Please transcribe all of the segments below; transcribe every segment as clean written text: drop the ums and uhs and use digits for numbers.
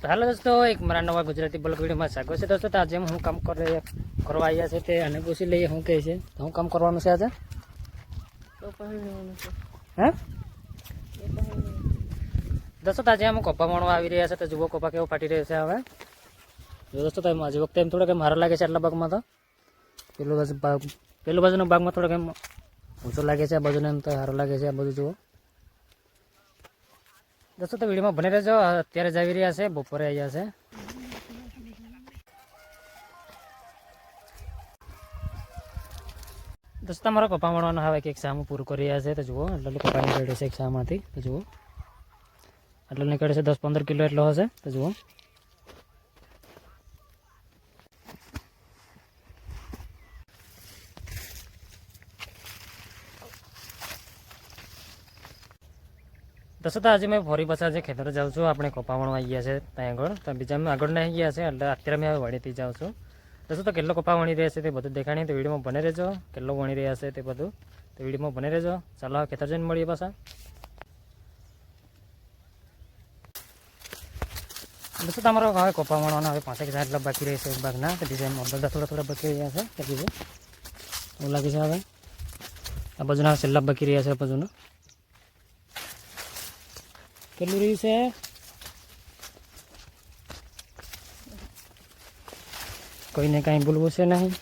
હાલો દોસ્તો, એક મારા નવા ગુજરાતી બ્લોગ વિડીયોમાં સ્વાગત છે દોસ્તો. તો આજે હું કામ કરવા આવ્યા છે તે અને પૂછી લઈએ શું કહે છે. શું કામ કરવાનું છે આજે? હે દોસ્તો, આજે અમે કપા વણવા આવી રહ્યા છે. તો જુઓ કપા કેવો ફાટી રહ્યો છે હવે. જો દોસ્તો, તો આજે વખતે એમ થોડોક એમ હારો લાગે છે આટલા ભાગમાં. તો પેલું બાજુના ભાગમાં થોડોક એમ ઊંચો લાગે છે, આ બાજુને એમ તો સારો લાગે છે. આ બધું જુઓ દોસ્તો, તો વિડીયોમાં બને રહેજો. અત્યારે જ આવી રહ્યા છે, બપોરે આવ્યા છે. દોસ્તો, તમારો કપા મળવાનો હવે એક સામું પૂરું કરી રહ્યા છે. તો જુઓ આટલું કપા નીકળ્યું છે એક સામાંથી. તો જુઓ આટલું નીકળે છે, 10-15 કિલો એટલો હશે. તો જુઓ દોસ્તો, તો આજે મેં ફરી પાછા જે ખેતર જાઉં છું. આપણે કપા વણવા આવી ગયા છે ત્યાં આગળ. તો બીજા મેં આગળ નહીં ગયા છે, એટલે અત્યારે મેં હવે વણીથી જાઉં છું. દોસ્તો, તો કેટલો કપા વણી રહ્યા છે તે બધું દેખાણી. તો વિડીયોમાં બને રહેજો. કેટલો વણી રહ્યા છે તે બધું તો વિડીયોમાં બને રહેજો. ચાલો હવે ખેતર જઈને મળીએ પાછા. દોસ્તો, તમારો હવે કપા વણવાના હવે 5 એટલા બાકી રહે છે એક ભાગના. તો બીજા અડધા થોડા બાકી રહ્યા છે. તો બીજું એવું લાગે છે. હવે આ બાજુના છેલ્લા બાકી રહ્યા છે. આ બાજુના કેટલું રહ્યું છે? કોઈને કાંઈ ભૂલવું છે નહીં.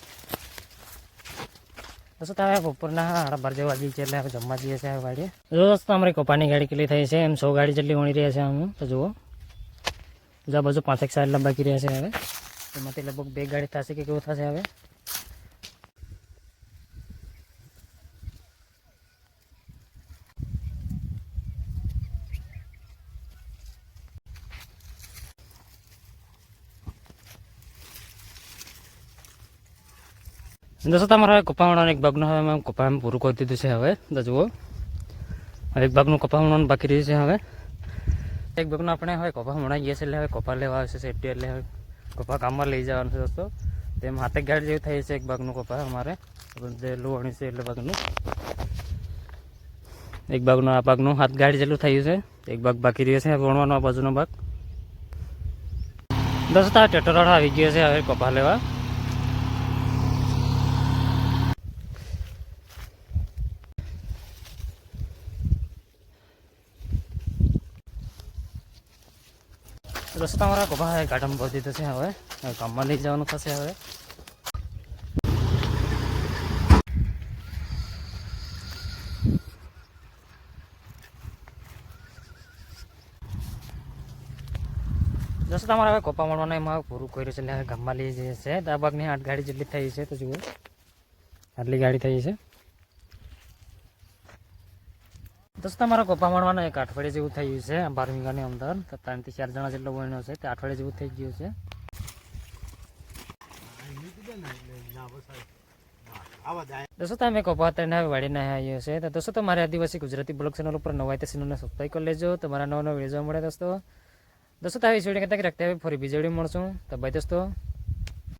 દોસ્તો, હવે બપોરના 12:30 વાગી છે, એટલે હવે જમવા જઈએ છીએ વાડીએ. દોસ્તો, અમારી કપાની ગાડી કેટલી થઈ છે? એમ 100 ગાડી જેટલી વણી રહ્યા છે અમે. તો જુઓ બીજા બાજુ 5 સાઈડ બાકી રહ્યા છે. હવે એમાંથી લગભગ 2 ગાડી થશે કે કેવું થશે હવે. દોસ્તો, તમારા કપા વણવાનું એક ભાગનું હવે મેં કપા પૂરું કરી દીધું છે. હવે તો જુઓ એક ભાગનું કપા વણવાનું બાકી રહ્યું છે. હવે એક ભાગનું આપણે હવે કપા વણાઈ ગયા છે, એટલે હવે કપા લેવા આવશે સેફટી. એટલે હવે કપા કામમાં લઈ જવાનું છે દોસ્તો. તેમ હાથે ગાડી જેવું થઈ છે એક ભાગનું કપા અમારે જે વણ્યું છે એટલે ભાગનું. એક ભાગનું આ ભાગનું હાથ ગાડી જેટલું થયું છે. એક ભાગ બાકી રહ્યો છે વણવાનો આ બાજુનો ભાગ. દોસ્તો, આ ટ્રેક્ટર આવી ગયો છે હવે કપા લેવા. દોસ્તો, તમારા કપા ગાડામાં ભરી દીધો છે. હવે કામમાં લઈ જવાનું થશે. હવે દોસ્તો, તમારે હવે કપા મળવાના એમાં પૂરું કર્યું છે, એટલે હવે ગામમાં લઈ જઈએ છે. આ ભાગની 8 ગાડી જેટલી થઈ છે. તો જુઓ આટલી ગાડી થઈ છે. દોસ્તો, તમારો કપા મળવાનો એક અઠવાડિયે જેવું થયું છે. 12 વીઘાની અંદર 3 થી 4 જણા જેટલો વણ્યો છે. તે અઠવાડિયે જેવું થઈ ગયું છે. દોસ્તો, તમે કપા અત્યારે હવે વાડીને આવ્યો છે. તો દોસ્તો, તમારે આદિવાસી ગુજરાતી બ્લોગ ચેનલ ઉપર નવા તે ચેનલને સબસ્ક્રાઈબ કરી લેજો. તમારા નવા વિડીયો જોવા મળે દોસ્તો. દોસ્તો, આવી વિડીયો કહેતા કે રખતે ફરી બીજા વિડીયો મળશું. તો બાય દોસ્તો.